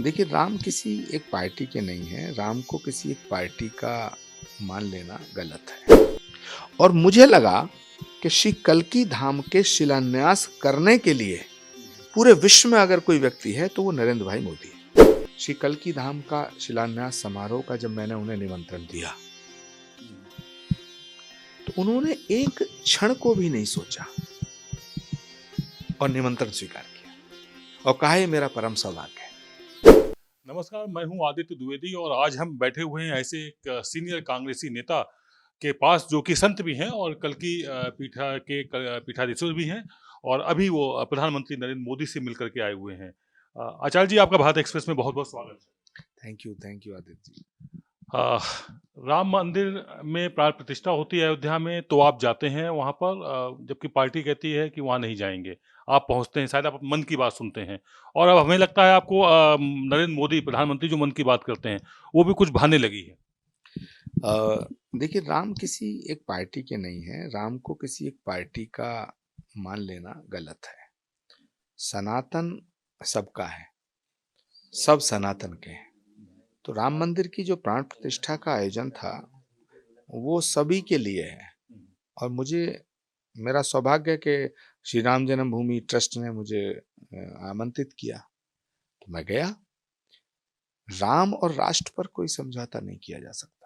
देखिए, राम किसी एक पार्टी के नहीं हैं, राम को किसी एक पार्टी का मान लेना गलत है। और मुझे लगा कि श्री कल्कि धाम के शिलान्यास करने के लिए पूरे विश्व में अगर कोई व्यक्ति है तो वो नरेंद्र भाई मोदी है। श्री कल्कि धाम का शिलान्यास समारोह का जब मैंने उन्हें निमंत्रण दिया, तो उन्होंने एक क्षण को भी नहीं सोचा और निमंत्रण स्वीकार किया और कहा, ये मेरा परम सौभाग्य है। नमस्कार, मैं हूं आदित्य द्विवेदी और आज हम बैठे हुए हैं ऐसे एक सीनियर कांग्रेसी नेता के पास जो कि संत भी हैं और कल की पीठाधीश्वर भी हैं और अभी वो प्रधानमंत्री नरेंद्र मोदी से मिलकर के आए हुए हैं। आचार्य जी, आपका भारत एक्सप्रेस में बहुत बहुत स्वागत है। Thank you Aditya ji. अ, राम मंदिर में प्राण प्रतिष्ठा होती है अयोध्या में तो आप जाते हैं वहाँ पर, जबकि पार्टी कहती है कि वहाँ नहीं जाएँगे। आप पहुँचते हैं, शायद आप मन की बात सुनते हैं और अब हमें लगता है आपको नरेंद्र मोदी प्रधानमंत्री जो मन की बात करते हैं, वो भी कुछ भाने लगी है। देखिए, राम किसी एक पार्टी के नहीं हैं, राम को किसी एक पार्टी का मान लेना गलत है। सनातन सबका है, सब सनातन के हैं। तो राम मंदिर की जो प्राण प्रतिष्ठा का आयोजन था, वो सभी के लिए है। और मुझे मेरा सौभाग्य है कि श्री राम जन्मभूमि ट्रस्ट ने मुझे आमंत्रित किया, तो मैं गया। राम और राष्ट्र पर कोई समझौता नहीं किया जा सकता है।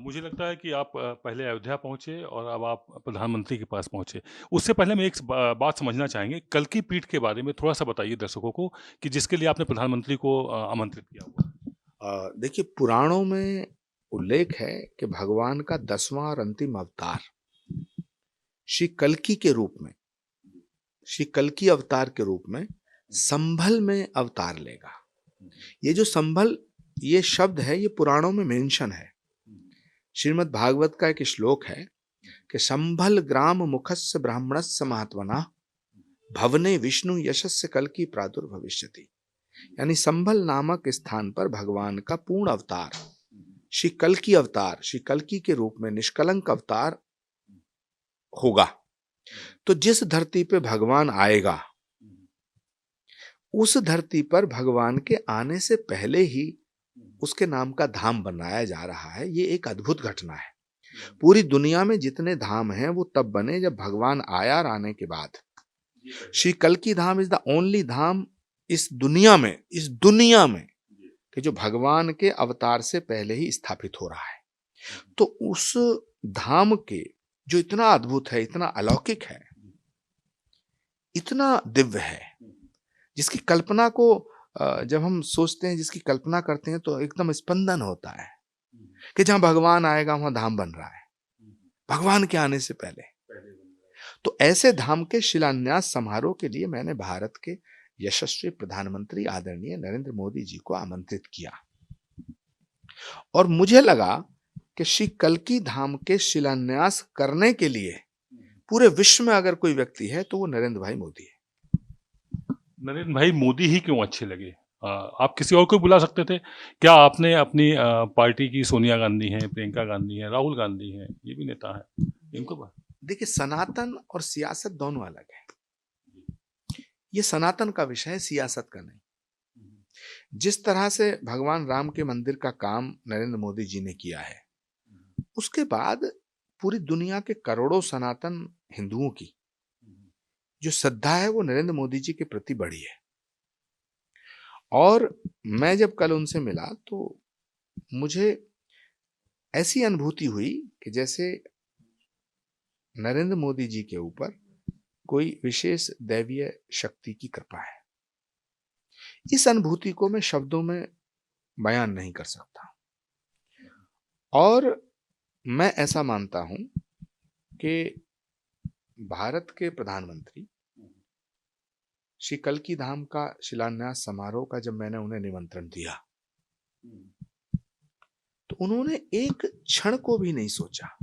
मुझे लगता है कि आप पहले अयोध्या पहुँचे और अब आप प्रधानमंत्री के पास पहुँचे। उससे पहले हम एक बात समझना चाहेंगे, कल की पीठ के बारे में थोड़ा-सा बताइए दर्शकों को कि जिसके लिए आपने प्रधानमंत्री को आमंत्रित किया हुआ है। देखिए, पुराणों में उल्लेख है कि भगवान का 10वां और अंतिम अवतार श्री कल्कि के रूप में, श्री कल्कि अवतार के रूप में संभल में अवतार लेगा। ये जो संभल, ये शब्द है, ये पुराणों में मेंशन है। श्रीमद् भागवत का एक श्लोक है कि संभल ग्राम मुखस्य ब्राह्मणस्य महात्मना भवने विष्णु यशस्य कल्कि प्रादुर्भविष्यति। यानी संभल नामक स्थान पर भगवान का पूर्ण अवतार श्री कल्कि अवतार, श्री कल्कि के रूप में निष्कलंक अवतार होगा। तो जिस धरती पे भगवान आएगा, उस धरती पर भगवान के आने से पहले ही उसके नाम का धाम बनाया जा रहा है। ये एक अद्भुत घटना है। पूरी दुनिया में जितने धाम हैं वो तब बने जब भगवान आया और आने के बाद। श्री कल्कि धाम इज द ओनली धाम इस दुनिया में कि जो भगवान के अवतार से पहले ही स्थापित हो रहा है। तो उस धाम के जो इतना अद्भुत है, इतना अलौकिक है, इतना दिव्य है, जिसकी कल्पना को जब हम सोचते हैं, जिसकी कल्पना करते हैं, तो एकदम स्पंदन होता है कि जहां भगवान आएगा वहां धाम बन रहा है, भगवान के आने से पहले। तो ऐसे धाम के शिलान्यास समारोह के लिए मैंने भारत के यशस्वी प्रधानमंत्री आदरणीय नरेंद्र मोदी जी को आमंत्रित किया और मुझे लगा कि श्री कल्कि धाम के शिलान्यास करने के लिए पूरे विश्व में अगर कोई व्यक्ति है तो वो नरेंद्र भाई मोदी है। नरेंद्र भाई मोदी ही क्यों अच्छे लगे? आप किसी और को बुला सकते थे। क्या आपने अपनी पार्टी की सोनिया गांधी हैं, प्रियंका गांधी हैं, राहुल गांधी हैं, ये भी नेता हैं, इनको देखिए, सनातन और सियासत दोनों अलग है। ये सनातन का विषय है, सियासत का नहीं। जिस तरह से भगवान राम के मंदिर का काम नरेंद्र मोदी जी ने किया है, उसके बाद पूरी दुनिया के करोड़ों सनातन हिंदुओं की जो श्रद्धा है वो नरेंद्र मोदी जी के प्रति बढ़ी है। और मैं जब कल उनसे मिला तो मुझे ऐसी अनुभूति हुई कि जैसे नरेंद्र मोदी जी के ऊपर कोई विशेष दैवीय शक्ति की कृपा है। इस अनुभूति को मैं शब्दों में बयान नहीं कर सकता। और मैं ऐसा मानता हूं कि भारत के प्रधानमंत्री श्री कल्कि धाम का शिलान्यास समारोह का जब मैंने उन्हें निमंत्रण दिया, तो उन्होंने एक क्षण को भी नहीं सोचा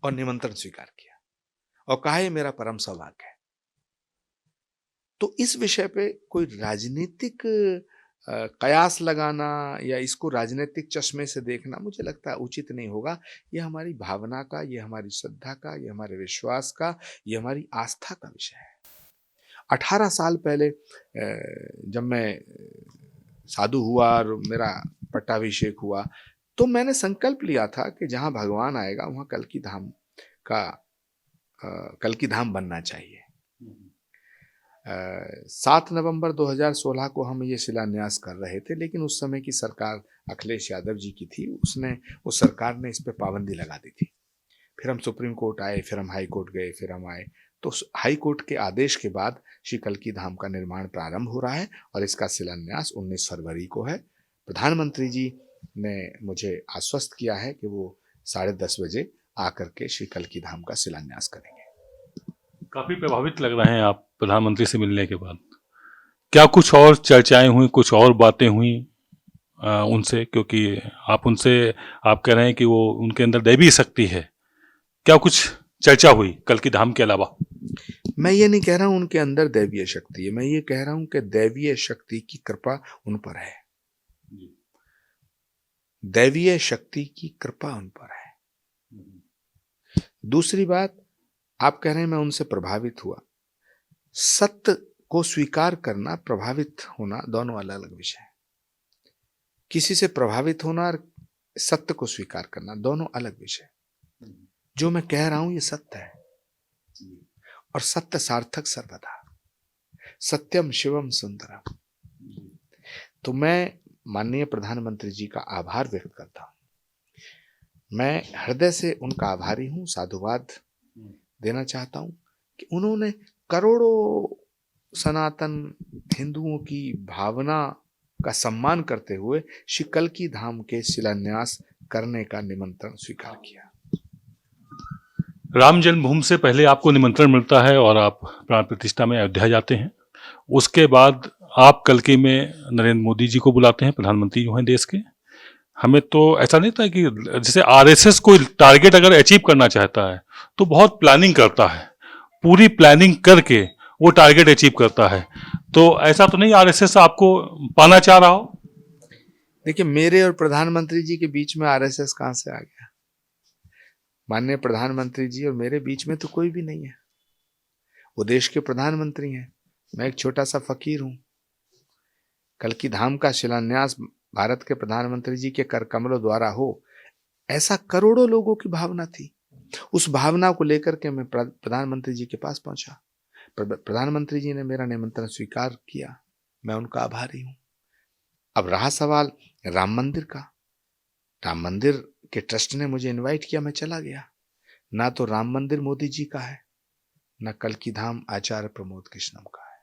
और निमंत्रण स्वीकार किया और कहा, ये मेरा परम सौभाग्य है। तो इस विषय पे कोई राजनीतिक कयास लगाना या इसको राजनीतिक चश्मे से देखना मुझे लगता है उचित नहीं होगा। ये हमारी भावना का, ये हमारी श्रद्धा का, ये हमारे विश्वास का, ये हमारी आस्था का विषय है। 18 साल पहले जब मैं साधु हुआ और मेरा पट्टाभिषेक हुआ, तो मैंने संकल्प लिया था कि जहाँ भगवान आएगा वहाँ का कल्कि धाम बनना चाहिए। 7 नवंबर 2016 को हम ये शिलान्यास कर रहे थे, लेकिन उस समय की सरकार अखिलेश यादव जी की थी। उस सरकार ने इस पे पाबंदी लगा दी थी। फिर हम सुप्रीम कोर्ट आए, फिर हम हाई कोर्ट गए, फिर हम आए, तो हाई कोर्ट के आदेश के बाद श्री कल्कि धाम का निर्माण प्रारंभ हो रहा है और इसका शिलान्यास 19 फरवरी को है। प्रधानमंत्री जी ने मुझे आश्वस्त किया है कि वो 10:30 बजे आकर के श्री कल्कि धाम का शिलान्यास करेंगे। काफी प्रभावित लग रहे हैं आप प्रधानमंत्री से मिलने के बाद। क्या कुछ और चर्चाएं हुई, कुछ और बातें हुई उनसे, क्योंकि आप कह रहे हैं कि वो उनके अंदर दैवीय शक्ति है, क्या कुछ चर्चा हुई कल्कि धाम के अलावा? मैं ये नहीं कह रहा हूं उनके अंदर दैवीय शक्ति है, मैं ये कह रहा हूं कि दैवीय शक्ति की कृपा उन पर है। दैवीय शक्ति की कृपा उन पर है। दूसरी बात, आप कह रहे हैं मैं उनसे प्रभावित हुआ। सत्य को स्वीकार करना, प्रभावित होना दोनों अलग अलग विषय है। किसी से प्रभावित होना और सत्य को स्वीकार करना दोनों अलग विषय है। जो मैं कह रहा हूं ये सत्य है और सत्य सार्थक सर्वदा, सत्यम शिवम सुंदरम। तो मैं माननीय प्रधानमंत्री जी का आभार व्यक्त करता हूं। मैं हृदय से उनका आभारी हूं, साधुवाद देना चाहता हूं कि उन्होंने करोड़ों सनातन हिंदुओं की भावना का सम्मान करते हुए श्री कल्कि धाम के शिलान्यास करने का निमंत्रण स्वीकार किया। राम जन्मभूमि से पहले आपको निमंत्रण मिलता है और आप प्राण प्रतिष्ठा में अयोध्या जाते हैं। उसके बाद आप कल्कि में नरेंद्र मोदी जी को बुलाते हैं, प्रधानमंत्री जो हैं देश के। हमें तो ऐसा नहीं था कि जैसे आरएसएस कोई टारगेट अगर अचीव करना चाहता है तो बहुत प्लानिंग करता है, पूरी प्लानिंग करके वो टारगेट अचीव करता है। तो ऐसा तो नहीं आरएसएस आपको पाना चाह रहा हो? देखिए, मेरे और प्रधानमंत्री जी के बीच में आरएसएस कहां से आ गया? माननीय प्रधानमंत्री जी और मेरे बीच में तो कोई भी नहीं है। वो देश के प्रधानमंत्री हैं, मैं एक छोटा सा फकीर हूं। कल्कि धाम का शिलान्यास भारत के प्रधानमंत्री जी के कर कमलों द्वारा हो, ऐसा करोड़ों लोगों की भावना थी। उस भावना को लेकर के मैं प्रधानमंत्री जी के पास पहुंचा। प्रधानमंत्री जी ने मेरा निमंत्रण स्वीकार किया, मैं उनका आभारी हूं। अब रहा सवाल राम मंदिर का। राम मंदिर के ट्रस्ट ने मुझे इनवाइट किया, मैं चला गया। ना तो राम मंदिर मोदी जी का है, ना कल्कि धाम आचार्य प्रमोद कृष्णम का है।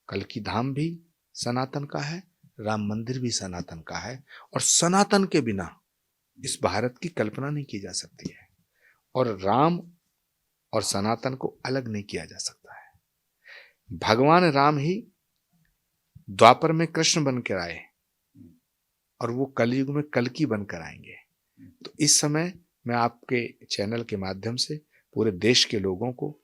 कल्कि धाम भी सनातन का है, राम मंदिर भी सनातन का है, और सनातन के बिना इस भारत की कल्पना नहीं की जा सकती है, और राम और सनातन को अलग नहीं किया जा सकता है। भगवान राम ही द्वापर में कृष्ण बनकर आए और वो कलयुग में कल्कि बनकर आएंगे। तो इस समय मैं आपके चैनल के माध्यम से पूरे देश के लोगों को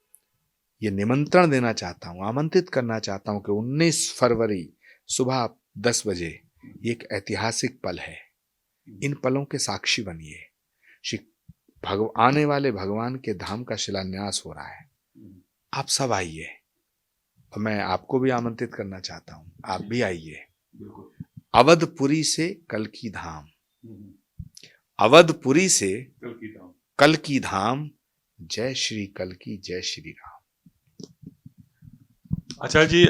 ये निमंत्रण देना चाहता हूं, आमंत्रित करना चाहता हूं कि 19 फरवरी सुबह 10 बजे एक ऐतिहासिक पल है। इन पलों के साक्षी बनिए। आने वाले भगवान के धाम का शिलान्यास हो रहा है, आप सब आइए, और मैं आपको भी आमंत्रित करना चाहता हूं, आप भी आइए। अवधपुरी से कल्कि धाम, अवधपुरी से कल्कि धाम। जय श्री कल्कि, जय श्री राम। अच्छा जी,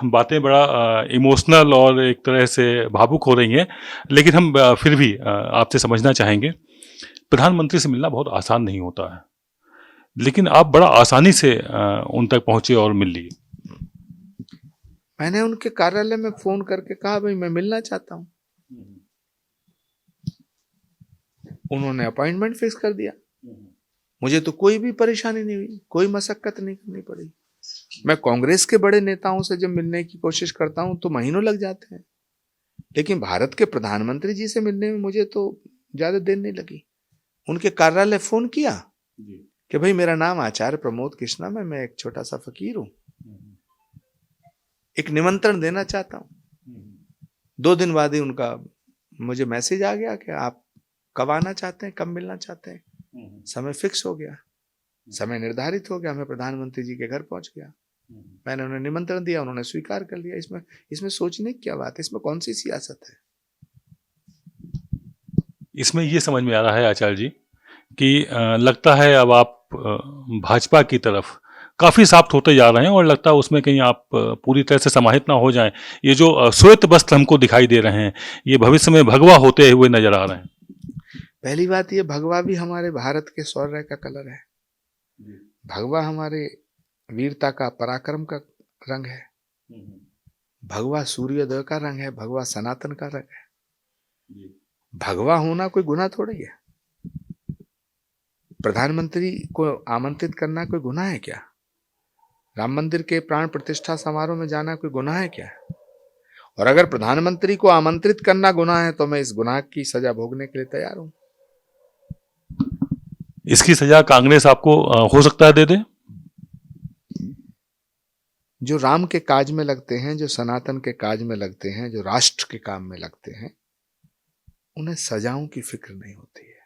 बातें बड़ा इमोशनल और एक तरह से भावुक हो रही हैं, लेकिन हम फिर भी आपसे समझना चाहेंगे। प्रधानमंत्री से मिलना बहुत आसान नहीं होता है, लेकिन आप बड़ा आसानी से उन तक पहुंचे और मिल लिए। मैंने उनके कार्यालय में फोन करके कहा, भाई मैं मिलना चाहता हूं। उन्होंने अपॉइंटमेंट फिक्स कर दिया। मुझे तो कोई भी परेशानी नहीं हुई, कोई मशक्कत नहीं करनी पड़ी। मैं कांग्रेस के बड़े नेताओं से जब मिलने की कोशिश करता हूं तो महीनों लग जाते हैं, लेकिन भारत के प्रधानमंत्री जी से मिलने में मुझे तो ज्यादा देर नहीं लगी। उनके कार्यालय फोन किया कि भाई मेरा नाम आचार्य प्रमोद कृष्णम है, मैं एक छोटा सा फकीर हूं, एक निमंत्रण देना चाहता हूं। 2 दिन बाद ही उनका मुझे मैसेज आ गया कि आप कब आना चाहते हैं, कब मिलना चाहते हैं। समय फिक्स हो गया, समय निर्धारित हो गया, मैं प्रधानमंत्री जी के घर पहुंच गया। मैंने उन्हें निमंत्रण दिया, उन्होंने स्वीकार कर लिया। इसमें इसमें सोचने की क्या बात है? इसमें कौन सी सियासत है? इसमें ये समझ में आ रहा है आचार्य जी कि लगता है अब आप भाजपा की तरफ काफी साफ्ट होते जा रहे हैं और लगता है उसमें कहीं आप पूरी तरह से समाहित ना हो जाएं। ये जो श्वेत वस्त्र हमको दिखाई दे रहे हैं, ये भविष्य में भगवा होते हुए नजर आ रहे हैं। पहली बात, ये भगवा भी हमारे भारत के शौर्य का कलर है। भगवा हमारे वीरता का, पराक्रम का रंग है। भगवा सूर्योदय का रंग है। भगवा सनातन का रंग है। भगवा होना कोई गुनाह थोड़ी है। प्रधानमंत्री को आमंत्रित करना कोई गुनाह है क्या? राम मंदिर के प्राण प्रतिष्ठा समारोह में जाना कोई गुनाह है क्या? और अगर प्रधानमंत्री को आमंत्रित करना गुनाह है तो मैं इस गुनाह की सजा भोगने के लिए तैयार हूं। इसकी सजा कांग्रेस आपको हो सकता है दे दे? जो राम के काज में लगते हैं, जो सनातन के काज में लगते हैं, जो राष्ट्र के काम में लगते हैं, उन्हें सजाओं की फिक्र नहीं होती है।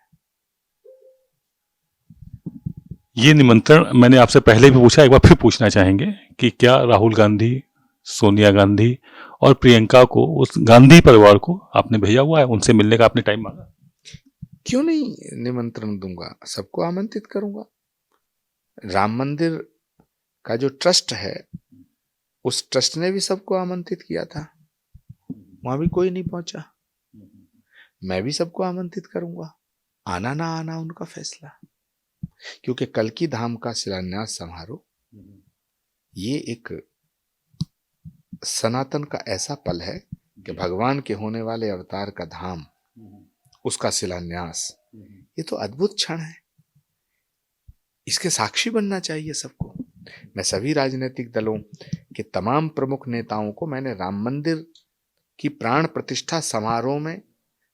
ये निमंत्रण मैंने आपसे पहले भी पूछा, एक बार फिर पूछना चाहेंगे कि क्या राहुल गांधी, सोनिया गांधी और प्रियंका को, उस गांधी परिवार को आपने भेजा हुआ है? उनसे मिलने का आपने टाइम मांगा? क्यों नहीं निमंत्रण दूंगा, सबको आमंत्रित करूंगा। राम मंदिर का जो ट्रस्ट है, उस ट्रस्ट ने भी सबको आमंत्रित किया था, वहां भी कोई नहीं पहुंचा। मैं भी सबको आमंत्रित करूंगा। आना ना आना उनका फैसला, क्योंकि कल्कि धाम का शिलान्यास समारोह ये एक सनातन का ऐसा पल है कि भगवान के होने वाले अवतार का धाम, उसका शिलान्यास, ये तो अद्भुत क्षण है। इसके साक्षी बनना चाहिए सबको। मैं सभी राजनीतिक दलों के तमाम प्रमुख नेताओं को मैंने राम मंदिर की प्राण प्रतिष्ठा समारोह में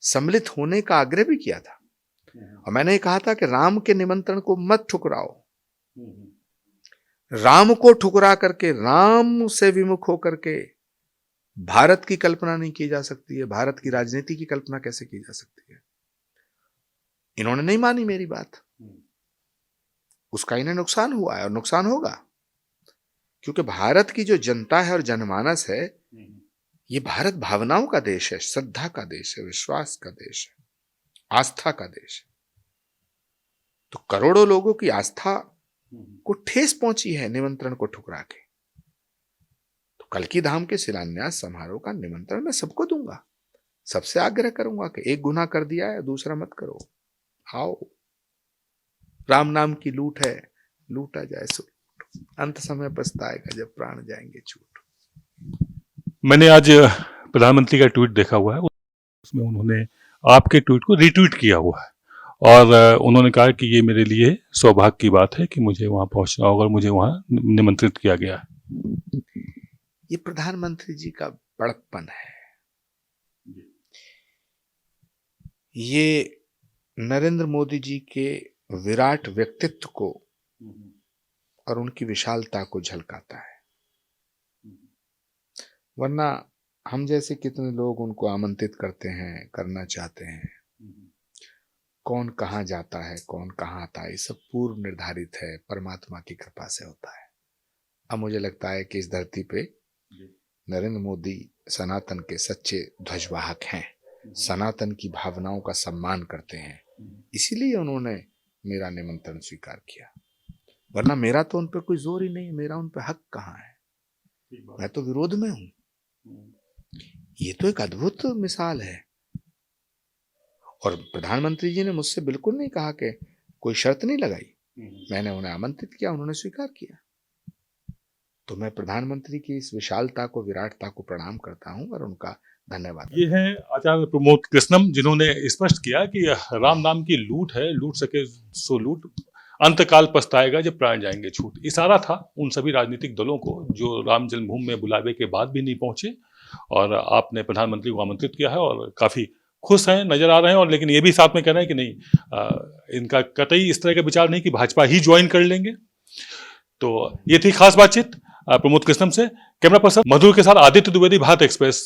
सम्मिलित होने का आग्रह भी किया था, और मैंने कहा था कि राम के निमंत्रण को मत ठुकराओ। राम को ठुकरा करके, राम से विमुख होकर के भारत की कल्पना नहीं की जा सकती है। भारत की राजनीति की कल्पना कैसे की जा सकती है? इन्होंने नहीं मानी मेरी बात, उसका इन्हें नुकसान हुआ है और नुकसान होगा, क्योंकि भारत की जो जनता है और जनमानस है, ये भारत भावनाओं का देश है, श्रद्धा का देश है, विश्वास का देश है, आस्था का देश है। तो करोड़ों लोगों की आस्था को ठेस पहुंची है निमंत्रण को ठुकरा के। तो कल्कि धाम के शिलान्यास समारोह का निमंत्रण मैं सबको दूंगा। सबसे आग्रह करूंगा कि एक गुनाह कर दिया है, दूसरा मत करो। आओ, राम नाम की लूट है, लूटा जाए सो अंत समय पछताएगा जब प्राण जाएंगे छूट। मैंने आज प्रधानमंत्री का ट्वीट देखा हुआ है, उसमें उन्होंने आपके ट्वीट को रीट्वीट किया हुआ है और उन्होंने कहा कि ये मेरे लिए सौभाग्य की बात है कि मुझे वहां पहुंचना होगा और मुझे वहां निमंत्रित किया गया है। ये प्रधानमंत्री जी का बड़प्पन है। ये नरेंद्र मोदी जी के विराट व्यक्तित्व को और उनकी विशालता को झलकाता है। वरना हम जैसे कितने लोग उनको आमंत्रित करते हैं, करना चाहते हैं, कौन कहाँ जाता है, कौन कहाँ आता है, ये सब पूर्व निर्धारित है, परमात्मा की कृपा से होता है। अब मुझे लगता है कि इस धरती पे नरेंद्र मोदी सनातन के सच्चे ध्वजवाहक हैं, सनातन की भावनाओं का सम्मान करते हैं, इसीलिए उन्होंने मेरा निमंत्रण स्वीकार किया। वरना मेरा तो उन पर कोई जोर ही नहीं है, मेरा उन पर हक कहाँ है? मैं तो विरोध में हूं। ये तो एक अद्भुत मिसाल है। और प्रधानमंत्री जी ने मुझसे बिल्कुल नहीं कहा कि कोई शर्त नहीं लगाई। मैंने उन्हें आमंत्रित किया, उन्होंने स्वीकार किया। तो मैं प्रधानमंत्री की इस विशालता को, विराटता को प्रणाम करता हूं और उनका धन्यवाद। ये है आचार्य प्रमोद कृष्णम, जिन्होंने स्पष्ट किया कि राम नाम की लूट है, लूट सके सो लूट, अंतकाल पछताएगा जब प्राण जाएंगे छूट। इशारा था उन सभी राजनीतिक दलों को जो राम जन्मभूमि में बुलावे के बाद भी नहीं पहुंचे, और आपने प्रधानमंत्री को आमंत्रित किया है और काफी खुश हैं, नजर आ रहे हैं। और लेकिन ये भी साथ में कह रहे हैं कि नहीं, इनका कतई इस तरह का विचार नहीं कि भाजपा ही ज्वाइन कर लेंगे। तो ये थी खास बातचीत प्रमोद कृष्णम से। कैमरा पर्सन मधुर के साथ आदित्य द्विवेदी, भारत एक्सप्रेस।